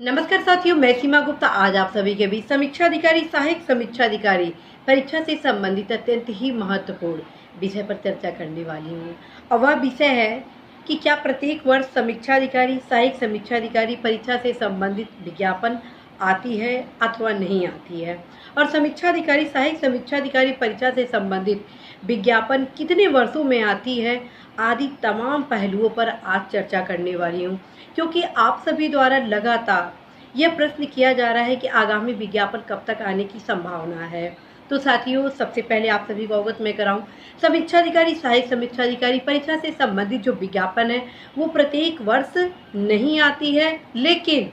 नमस्कार साथियों, मैं सीमा गुप्ता आज आप सभी के बीच समीक्षा अधिकारी सहायक समीक्षा अधिकारी परीक्षा से संबंधित अत्यंत ही महत्वपूर्ण विषय पर चर्चा करने वाली हूँ। और वह विषय है कि क्या प्रत्येक वर्ष समीक्षा अधिकारी सहायक समीक्षा अधिकारी परीक्षा से संबंधित विज्ञापन आती है अथवा नहीं आती है, और समीक्षा अधिकारी सहायक समीक्षा अधिकारी परीक्षा से संबंधित विज्ञापन कितने वर्षों में आती है आदि तमाम पहलुओं पर आज चर्चा करने वाली हूँ। क्योंकि आप सभी द्वारा लगातार यह प्रश्न किया जा रहा है कि आगामी विज्ञापन कब तक आने की संभावना है। तो साथियों, सबसे पहले आप सभी को अवगत मैं कराऊं, समीक्षा अधिकारी सहायक समीक्षा अधिकारी परीक्षा से संबंधित जो विज्ञापन है वो प्रत्येक वर्ष नहीं आती है, लेकिन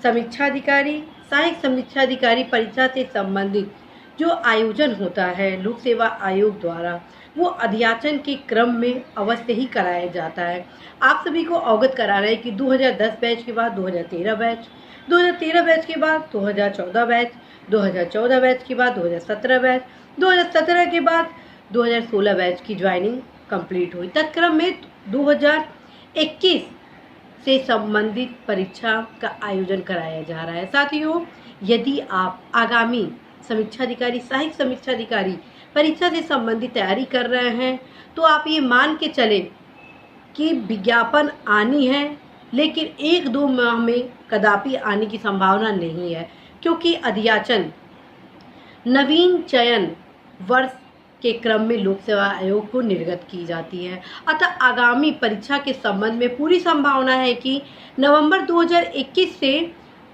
समीक्षा अधिकारी सहायक समीक्षा अधिकारी परीक्षा से संबंधित जो आयोजन होता है लोक सेवा आयोग द्वारा, वो अध्याचन के क्रम में अवश्य ही कराया जाता है। आप सभी को अवगत करा रहे हैं कि 2010 बैच के बाद 2013 बैच, 2013 बैच के बाद 2014 बैच, 2014 बैच के बाद 2017 बैच, 2017 के बाद 2016 बैच की ज्वाइनिंग कंप्लीट हुई। तत्क्रम में 2021 से संबंधित परीक्षा का आयोजन कराया जा रहा है। साथियों, यदि आप आगामी समीक्षा अधिकारी सहायक समीक्षा अधिकारी परीक्षा से संबंधित तैयारी कर रहे हैं तो आप ये मान के चलें कि विज्ञापन आनी है, लेकिन 1-2 माह में कदापि आने की संभावना नहीं है, क्योंकि अध्याचन नवीन चयन वर्ष के क्रम में लोक सेवा आयोग को निर्गत की जाती है। अतः आगामी परीक्षा के संबंध में पूरी संभावना है कि नवंबर 2021 से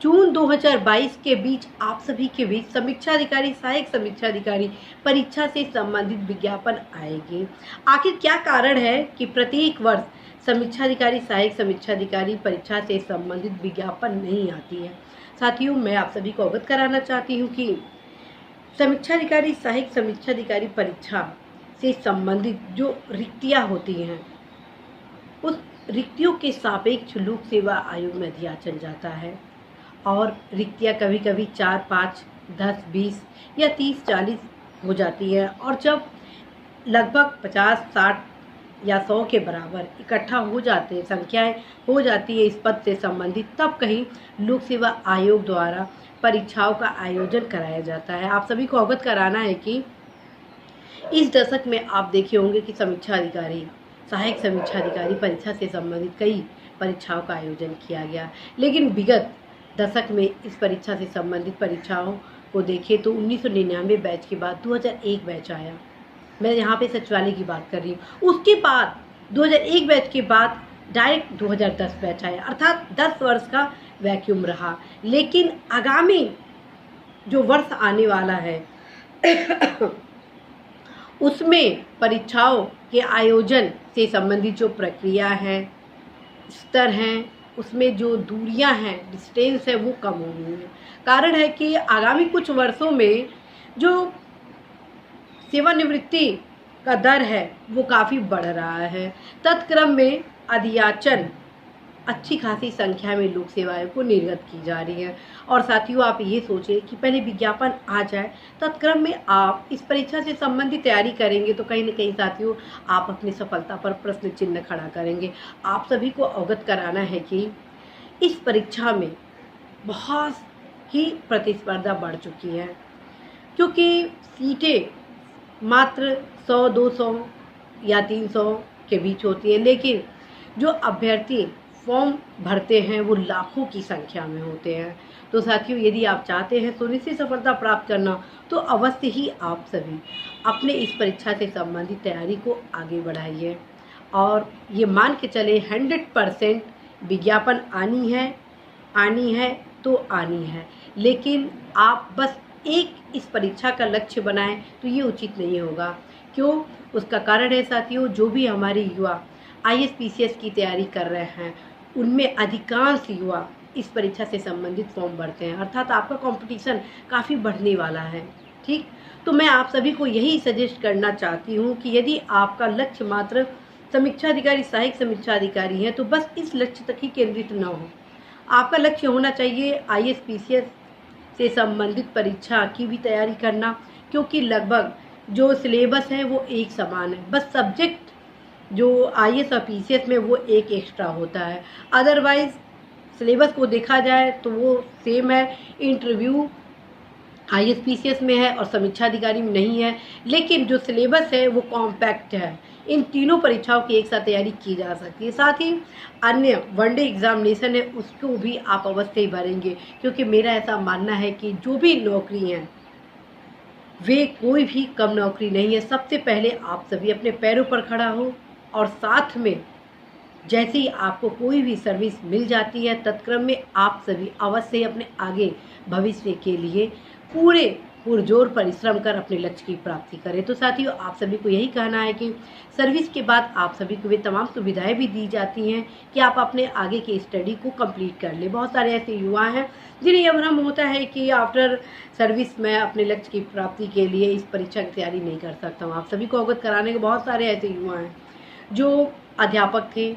जून 2022 के बीच आप सभी के बीच समीक्षा अधिकारी सहायक समीक्षा अधिकारी परीक्षा से संबंधित विज्ञापन आएगी। आखिर क्या कारण है कि प्रत्येक वर्ष समीक्षा अधिकारी सहायक समीक्षा अधिकारी परीक्षा से संबंधित विज्ञापन नहीं आती है? साथियों, मैं आप सभी को अवगत कराना चाहती हूँ कि समीक्षा अधिकारी सहायक समीक्षा अधिकारी परीक्षा से संबंधित जो रिक्तियाँ होती हैं उस रिक्तियों के सापेक्ष लोक सेवा आयोग में अध्याचन जाता है, और रिक्तियाँ कभी कभी 4, 5, 10, 20 या 30, 40 हो जाती है। और जब लगभग 50, 60 या 100 के बराबर इकट्ठा हो जाते हैं, संख्याएं हो जाती है इस पद से संबंधित, तब कहीं लोक सेवा आयोग द्वारा परीक्षाओं का आयोजन कराया जाता है। आप सभी को अवगत कराना है कि इस दशक में आप देखे होंगे कि समीक्षा अधिकारी सहायक समीक्षा अधिकारी परीक्षा से संबंधित कई परीक्षाओं का आयोजन किया गया, लेकिन विगत दशक में इस परीक्षा से संबंधित परीक्षाओं को देखें तो 1999 बैच के बाद 2001 बैच आया। मैं यहाँ पे सचिवालय की बात कर रही हूँ। उसके बाद 2001 बैच के बाद डायरेक्ट 2010 बैच आया, अर्थात 10 वर्ष का वैक्यूम रहा। लेकिन आगामी जो वर्ष आने वाला है उसमें परीक्षाओं के आयोजन से संबंधित जो प्रक्रिया है, स्तर हैं, उसमें जो दूरियां हैं, डिस्टेंस है, वो कम हो गई है। कारण है कि आगामी कुछ वर्षों में जो सेवानिवृत्ति का दर है वो काफ़ी बढ़ रहा है। तत्क्रम में अध्याचन अच्छी खासी संख्या में लोक सेवाओं को निर्गत की जा रही है। और साथियों, आप ये सोचें कि पहले विज्ञापन आ जाए, तत्क्रम में आप इस परीक्षा से संबंधित तैयारी करेंगे तो कहीं ना कहीं साथियों आप अपनी सफलता पर प्रश्न चिन्ह खड़ा करेंगे। आप सभी को अवगत कराना है कि इस परीक्षा में बहुत ही प्रतिस्पर्धा बढ़ चुकी है, क्योंकि सीटें मात्र 100, 200 या 300 के बीच होती है, लेकिन जो अभ्यर्थी फॉर्म भरते हैं वो लाखों की संख्या में होते हैं। तो साथियों, यदि आप चाहते हैं सुनिश्चित सफलता प्राप्त करना तो अवश्य ही आप सभी अपने इस परीक्षा से संबंधित तैयारी को आगे बढ़ाइए, और ये मान के चले 100% विज्ञापन आनी है तो आनी है। लेकिन आप बस एक इस परीक्षा का लक्ष्य बनाएं तो ये उचित नहीं होगा। क्यों? उसका कारण है साथियों, जो भी हमारे युवा IAS PCS की तैयारी कर रहे हैं उनमें अधिकांश युवा इस परीक्षा से संबंधित फॉर्म भरते हैं, अर्थात आपका कंपटीशन काफ़ी बढ़ने वाला है। ठीक, तो मैं आप सभी को यही सजेस्ट करना चाहती हूँ कि यदि आपका लक्ष्य मात्र समीक्षा अधिकारी सहायक समीक्षा अधिकारी है तो बस इस लक्ष्य तक ही केंद्रित न हो। आपका लक्ष्य होना चाहिए IAS PCS से संबंधित परीक्षा की भी तैयारी करना, क्योंकि लगभग जो सिलेबस है वो एक समान है, बस सब्जेक्ट जो IAS और PCS में वो एक एक्स्ट्रा होता है। अदरवाइज सिलेबस को देखा जाए तो वो सेम है। इंटरव्यू ISPCS में है और समीक्षा अधिकारी में नहीं है, लेकिन जो सिलेबस है वो कॉम्पैक्ट है। इन तीनों परीक्षाओं की एक साथ तैयारी की जा सकती है। साथ ही अन्य वनडे एग्जामिनेशन है उसको भी आप अवश्य ही भरेंगे, क्योंकि मेरा ऐसा मानना है कि जो भी नौकरी हैं वे कोई भी कम नौकरी नहीं है। सबसे पहले आप सभी अपने पैरों पर खड़ा हो, और साथ में जैसे ही आपको कोई भी सर्विस मिल जाती है तत्क्रम में आप सभी अवश्य ही अपने आगे भविष्य के लिए पूरे पुरजोर परिश्रम कर अपने लक्ष्य की प्राप्ति करें। तो साथियों, आप सभी को यही कहना है कि सर्विस के बाद आप सभी को वे तमाम सुविधाएं भी दी जाती हैं कि आप अपने आगे की स्टडी को कंप्लीट कर लें। बहुत सारे ऐसे युवा हैं जिन्हें यह भ्रम होता है कि आफ्टर सर्विस मैं अपने लक्ष्य की प्राप्ति के लिए इस परीक्षा की तैयारी नहीं कर सकता हूँ। आप सभी को अवगत कराने के बहुत सारे ऐसे युवा हैं जो अध्यापक थे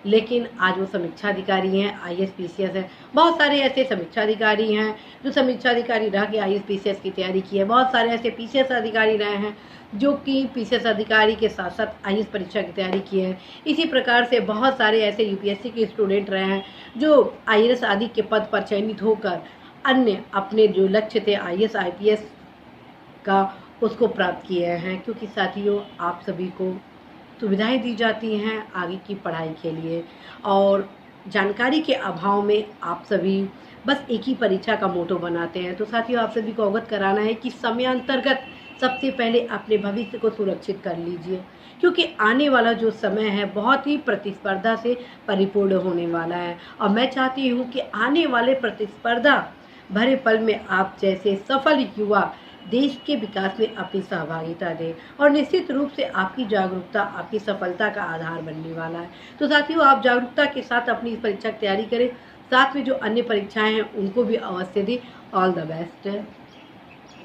लेकिन आज वो समीक्षा अधिकारी हैं, ISPCS है। बहुत सारे ऐसे समीक्षा अधिकारी हैं जो समीक्षा अधिकारी रह के ISPCS की तैयारी की है। बहुत सारे ऐसे PCS अधिकारी रहे हैं जो कि PCS अधिकारी के साथ साथ IAS परीक्षा की तैयारी की है। इसी प्रकार से बहुत सारे ऐसे UPSC के स्टूडेंट रहे हैं जो IAS आदि के पद पर चयनित होकर अन्य अपने जो लक्ष्य थे IAS IPS का उसको प्राप्त किए हैं। क्योंकि साथियों, आप सभी को सुविधाएं दी जाती हैं आगे की पढ़ाई के लिए, और जानकारी के अभाव में आप सभी बस एक ही परीक्षा का मोटो बनाते हैं। तो साथियों, आप सभी को अवगत कराना है कि समयांतर्गत सबसे पहले अपने भविष्य को सुरक्षित कर लीजिए, क्योंकि आने वाला जो समय है बहुत ही प्रतिस्पर्धा से परिपूर्ण होने वाला है। और मैं चाहती हूँ कि आने वाले प्रतिस्पर्धा भरे पल में आप जैसे सफल युवा देश के विकास में अपनी सहभागिता दें, और निश्चित रूप से आपकी जागरूकता आपकी सफलता का आधार बनने वाला है। तो साथियों, आप जागरूकता के साथ अपनी इस परीक्षा की तैयारी करें, साथ में जो अन्य परीक्षाएं हैं उनको भी अवश्य दें। All the best.